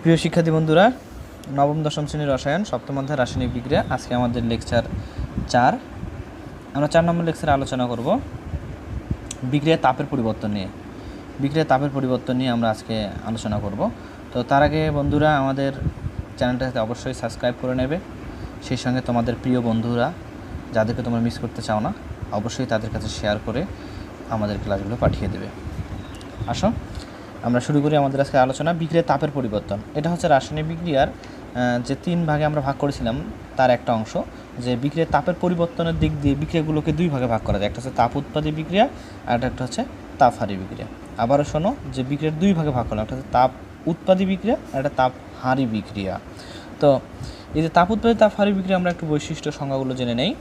প্রিয় শিক্ষার্থী বন্ধুরা, নবম দশম শ্রেণীর রসায়ন সপ্তম অধ্যায় রাসায়নিক বিক্রিয়া। আজকে আমাদের লেকচার 4। আমরা 4 নম্বর লেকচারে আলোচনা করব বিক্রিয়ার তাপের পরিবর্তন নিয়ে। বিক্রিয়ার তাপের পরিবর্তন নিয়ে আমরা আজকে আলোচনা করব। তো তার আগে বন্ধুরা, আমাদের চ্যানেলটাতে অবশ্যই সাবস্ক্রাইব করে নেবে। সেই সঙ্গে তোমাদের প্রিয় বন্ধুরা যাদেরকে তোমরা মিস করতে চাও না, অবশ্যই তাদের কাছে শেয়ার করে আমাদের ক্লাসগুলো পাঠিয়ে দেবে। আসো আমরা শুরু করি আমাদের আজকে আলোচনা। বিক্রিয়ার তাপের পরিবর্তন, এটা হচ্ছে রাসায়নিক বিক্রিয়ার যে 3 ভাগে আমরা ভাগ করেছিলাম তার একটা অংশ। যে বিক্রিয়ার তাপের পরিবর্তনের দিক দিয়ে বিক্রিয়াগুলোকে 2 ভাগে ভাগ করা যায়। একটা হচ্ছে তাপ উৎপাদী বিক্রিয়া আর একটা হচ্ছে তাপহারী বিক্রিয়া। আবারও শোনো যে বিক্রিয়ার 2 ভাগে ভাগ করলাম, একটা হচ্ছে তাপ উৎপাদী বিক্রিয়া আর একটা তাপহারী বিক্রিয়া। তো এই যে তাপ উৎপাদী তাপহারী বিক্রিয়া আমরা একটু বৈশিষ্ট্য সংজ্ঞাগুলো জেনে নেই।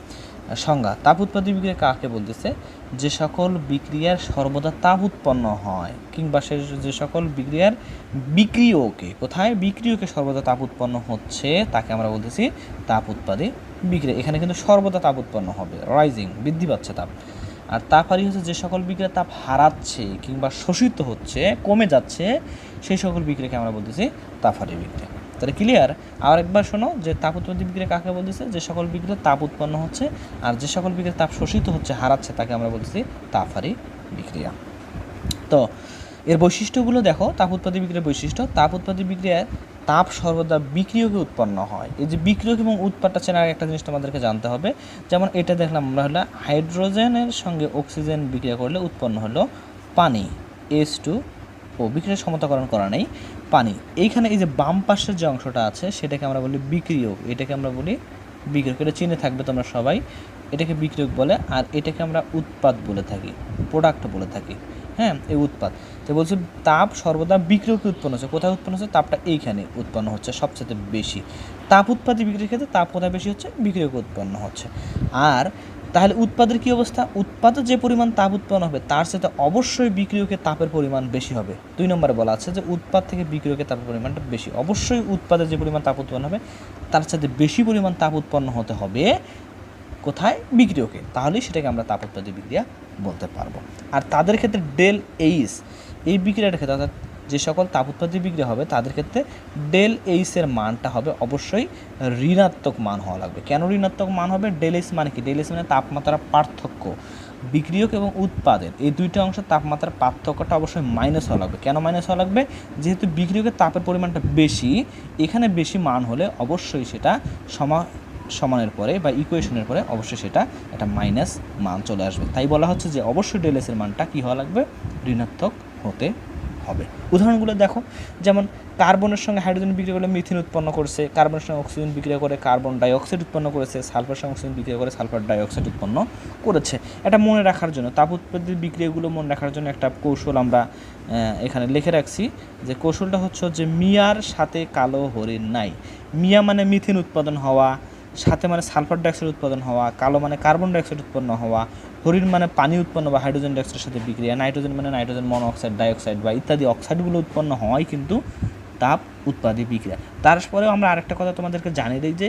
সংজ্ঞা: তাপ উৎপাদী বিক্রিয়া কাকে বলতেছে? যে সকল বিক্রিয়ার সর্বদা তাপ উৎপন্ন হয়, কিংবা যে সকল বিক্রিয়ার বিক্রিয়কে, কোথায় বিক্রিয়কে সর্বদা তাপ উৎপন্ন হচ্ছে, তাকে আমরা বলতেছি তাপ উৎপাদী বিক্রিয়া। এখানে কিন্তু সর্বদা তাপ উৎপন্ন হবে, রাইজিং, বৃদ্ধি পাচ্ছে তাপ। আর তাপহারী হচ্ছে যে সকল বিক্রিয়া তাপ হারাচ্ছে কিংবা শোষিত হচ্ছে, কমে যাচ্ছে, সেই সকল বিক্রিয়াকে আমরা বলতেছি তাপহারী বিক্রিয়া। তাহলে ক্লিয়ার? আর একবার শোনো যে তাপ উৎপাদী বিক্রিয়া কাকে বলতেছে? যে সকল বিক্রিয়া তাপ উৎপন্ন হচ্ছে আর যে সকল বিক্রিয়া তাপ শোষিত হচ্ছে, হারাচ্ছে, তাকে আমরা বলতেছি তাপহারী বিক্রিয়া। তো এর বৈশিষ্ট্যগুলো দেখো। তাপ উৎপাদী বিক্রিয়ার বৈশিষ্ট্য: তাপ উৎপাদী বিক্রিয়ায় তাপ সর্বদা বিক্রিয়কে উৎপন্ন হয়। এই যে বিক্রিয়ক এবং উৎপাদটা চেনার একটা জিনিস তোমাদেরকে জানতে হবে। যেমন এটা দেখলাম আমরা, হলো হাইড্রোজেনের সঙ্গে অক্সিজেন বিক্রিয়া করলে উৎপন্ন হলো পানি, H2O। বিক্রিয়ার সমতাকরণ করা নেই, পানি। এইখানে এই যে বাম পাশের যে অংশটা আছে সেটাকে আমরা বলি বিক্রিয়ক, এটাকে আমরা বলি বিক্রিয়ক। এটা চিনে থাকবে তোমরা সবাই, এটাকে বিক্রিয়ক বলে। আর এটাকে আমরা উৎপাদ বলে থাকি, প্রোডাক্ট বলে থাকি। হ্যাঁ, এই উৎপাদ। তো বলছি তাপ সর্বদা বিক্রিয়কে উৎপন্ন হচ্ছে। কোথায় উৎপন্ন হচ্ছে? তাপটা এইখানে উৎপন্ন হচ্ছে সবচেয়ে বেশি। তাপ উৎপাদী বিক্রিয়ার ক্ষেত্রে তাপ কোথায় বেশি হচ্ছে? বিক্রিয়কে উৎপন্ন হচ্ছে। আর তাহলে উৎপাদের কী অবস্থা? উৎপাদে যে পরিমাণ তাপ উৎপন্ন হবে তার সাথে অবশ্যই বিক্রিয়কে তাপের পরিমাণ বেশি হবে। 2 নম্বরে বলা আছে যে উৎপাদ থেকে বিক্রিয়কে তাপের পরিমাণটা বেশি। অবশ্যই উৎপাদে যে পরিমাণ তাপ উৎপন্ন হবে তার সাথে বেশি পরিমাণ তাপ উৎপন্ন হতে হবে কোথায়? বিক্রিয়কে। তাহলেই সেটাকে আমরা তাপ উৎপাদী বিক্রিয়া বলতে পারবো। আর তাদের ক্ষেত্রে ডেল এইচ, এই বিক্রিয়াটার ক্ষেত্রে, অর্থাৎ যে সকল তাপ উৎপাদী বিক্রিয়া হবে তাদের ক্ষেত্রে ডেল এইচের মানটা হবে অবশ্যই ঋণাত্মক মান হওয়া লাগবে। কেন ঋণাত্মক মান হবে? ডেল এইচ মানে কি? ডেল এইচ মানে তাপমাত্রার পার্থক্য। বিক্রিয়ক এবং উৎপাদের এই 2টা অংশের তাপমাত্রার পার্থক্যটা অবশ্যই মাইনাস হওয়া লাগবে। কেন মাইনাস হওয়া লাগবে? যেহেতু বিক্রিয়কের তাপের পরিমাণটা বেশি, এখানে বেশি মান হলে অবশ্যই সেটা সমানের পরে বা ইকুয়েশনের পরে অবশ্যই সেটা একটা মাইনাস মান চলে আসবে। তাই বলা হচ্ছে যে অবশ্যই ডেল এসের মানটা কী হওয়া লাগবে? ঋণাত্মক হতে হবে। উদাহরণগুলো দেখো। যেমন কার্বনের সঙ্গে হাইড্রোজেন বিক্রিয়া করলে মিথেন উৎপন্ন করছে, কার্বনের সঙ্গে অক্সিজেন বিক্রিয়া করে কার্বন ডাইঅক্সাইড উৎপন্ন করেছে, সালফারের সঙ্গে অক্সিজেন বিক্রিয়া করে সালফার ডাইঅক্সাইড উৎপন্ন করেছে। এটা মনে রাখার জন্য, তাপ উৎপাদী বিক্রিয়াগুলো মনে রাখার জন্য একটা কৌশল আমরা এখানে লিখে রাখছি। যে কৌশলটা হচ্ছে যে মিয়ার সাথে কালো হরিণ নাই। মিয়া মানে মিথেন উৎপাদন হওয়া, সাথে মানে সালফার ডাইঅক্সাইড উৎপাদন হওয়া, কালো মানে কার্বন ডাইঅক্সাইড উৎপন্ন হওয়া, হরিণ মানে পানি উৎপন্ন বা হাইড্রোজেন ডাইঅক্সাইডের সাথে বিক্রিয়া, নাইট্রোজেন মানে নাইট্রোজেন মনোঅক্সাইড, ডাইঅক্সাইড বা ইত্যাদি অক্সাইডগুলো উৎপন্ন হওয়াই কিন্তু তাপ উৎপাদী বিক্রিয়া। তারপরেও আমরা আরেকটা কথা তোমাদেরকে জানিয়ে দিই যে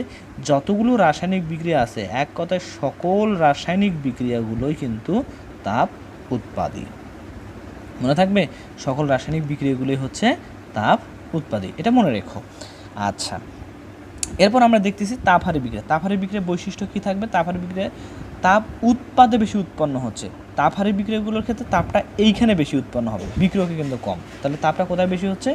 যতগুলো রাসায়নিক বিক্রিয়া আছে, এক কথায় সকল রাসায়নিক বিক্রিয়াগুলোই কিন্তু তাপ উৎপাদী। মনে থাকবে, সকল রাসায়নিক বিক্রিয়াগুলোই হচ্ছে তাপ উৎপাদী, এটা মনে রেখো। আচ্ছা, এরপর আমরা দেখতেছি তাপহারী বিক্রিয়া। তাপহারী বিক্রিয়ার বৈশিষ্ট্য কী থাকবে? তাপহারী বিক্রিয়ায় তাপ উৎপাদে বেশি উৎপন্ন হচ্ছে। তাপহারী বিক্রিয়াগুলোর ক্ষেত্রে তাপটা এইখানে বেশি উৎপন্ন হবে, বিক্রিয়কে কিন্তু কম। তাহলে তাপটা কোথায় বেশি হচ্ছে?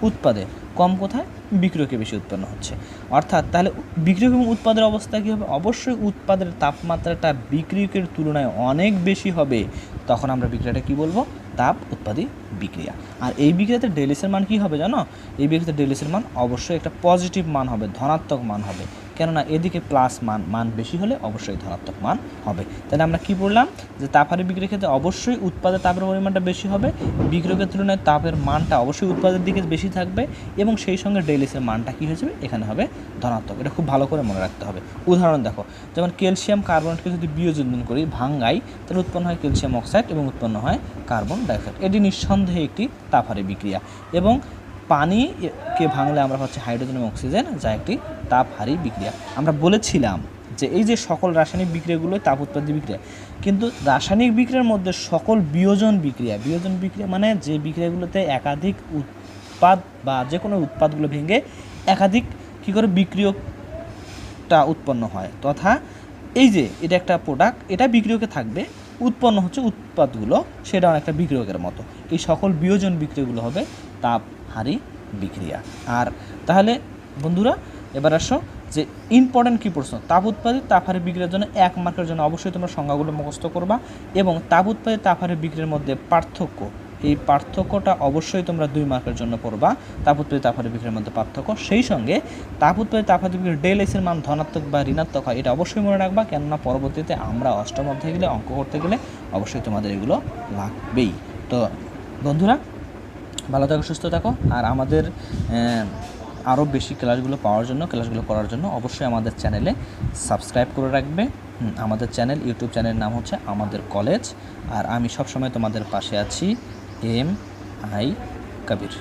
উৎপাদে। কম কোথায়? বিক্রিয়কে বেশি উৎপন্ন হচ্ছে। অর্থাৎ তাহলে বিক্রিয়ক এবং উৎপাদের অবস্থা কী হবে? অবশ্যই উৎপাদের তাপমাত্রাটা বিক্রিয়কের তুলনায় অনেক বেশি হবে। তখন আমরা বিক্রিয়াটা কী বলবো? তাপ উৎপাদী বিক্রিয়া। আর এই বিক্রিয়াতে ডেল এসের মান কী হবে জানো? এই বিক্রিয়াতে ডেল এসের মান অবশ্যই একটা পজিটিভ মান হবে, ধনাত্মক মান হবে। কেননা এদিকে প্লাস মান বেশি হলে অবশ্যই ধনাত্মক মান হবে। তাহলে আমরা কি বললাম? যে তাপহারী বিক্রিয়ার ক্ষেত্রে অবশ্যই উৎপাদের তাপের পরিমাণটা বেশি হবে, বিক্রিয়কের তুলনায় তাপের মানটা অবশ্যই উৎপাদের দিকে বেশি থাকবে, এবং সেই সঙ্গে ডেল এসের মানটা কী হয়ে যাবে? এখানে হবে ধনাত্মক। এটা খুব ভালো করে মনে রাখতে হবে। উদাহরণ দেখো, যেমন ক্যালসিয়াম কার্বনেটকে যদি বিয়োজন করি, ভাঙাই, তাহলে উৎপন্ন হয় ক্যালসিয়াম অক্সাইড এবং উৎপন্ন হয় কার্বন ডাইঅক্সাইড। এটি নিঃসন্দেহে একটি তাপহারী বিক্রিয়া। এবং পানিকে ভাঙলে আমরা পাচ্ছি হাইড্রোজেন এবং অক্সিজেন, যা একটি তাপহারী বিক্রিয়া। আমরা বলেছিলাম যে এই যে সকল রাসায়নিক বিক্রিয়াগুলো তাপ উৎপাদী বিক্রিয়া, কিন্তু রাসায়নিক বিক্রিয়ার মধ্যে সকল বিয়োজন বিক্রিয়া মানে যে বিক্রিয়াগুলোতে একাধিক উৎপাদ বা যে কোনো উৎপাদগুলো ভেঙে একাধিক কী করে বিক্রিয়কটা উৎপন্ন হয়, তথা এই যে এটা একটা প্রোডাক্ট, এটা বিক্রিয়কে থাকবে, উৎপন্ন হচ্ছে উৎপাদগুলো, সেটা অনেকটা বিক্রিয়কের মতো। এই সকল বিয়োজন বিক্রিয়াগুলো হবে তাপহারী বিক্রিয়া। আর তাহলে বন্ধুরা এবার আসো যে ইম্পর্টেন্ট কী প্রশ্ন, তাপ উৎপাদিত তাপহারী বিক্রিয়ার জন্য 1 মার্কের জন্য অবশ্যই তোমরা সংজ্ঞাগুলো মুখস্থ করবা, এবং তাপ উৎপাদিত তাপহারী বিক্রিয়ার মধ্যে পার্থক্য, এই পার্থক্যটা অবশ্যই তোমরা 2 মার্কের জন্য পড়বা। তাপ উৎপাদিত তাপহারী বিক্রিয়ার মধ্যে পার্থক্য, সেই সঙ্গে তাপ উৎপাদিত তাপহারী বিক্রিয়ার ডেল এর মান ধনাত্মক বা ঋণাত্মক হয়, এটা অবশ্যই মনে রাখবা, কেননা পরবর্তীতে আমরা অষ্টম অধ্যায়ে গেলে অঙ্ক করতে গেলে অবশ্যই তোমাদের এগুলো লাগবেই। তো বন্ধুরা ভালো থাকো, সুস্থ থাকো, আর আমাদের আরও বেশি ক্লাসগুলো পাওয়ার জন্য, ক্লাসগুলো করার জন্য অবশ্যই আমাদের চ্যানেলে সাবস্ক্রাইব করে রাখবে। আমাদের চ্যানেল, ইউটিউব চ্যানেলের নাম হচ্ছে আমাদের কলেজ, আর আমি সবসময় তোমাদের পাশে আছি, এম আই কবির।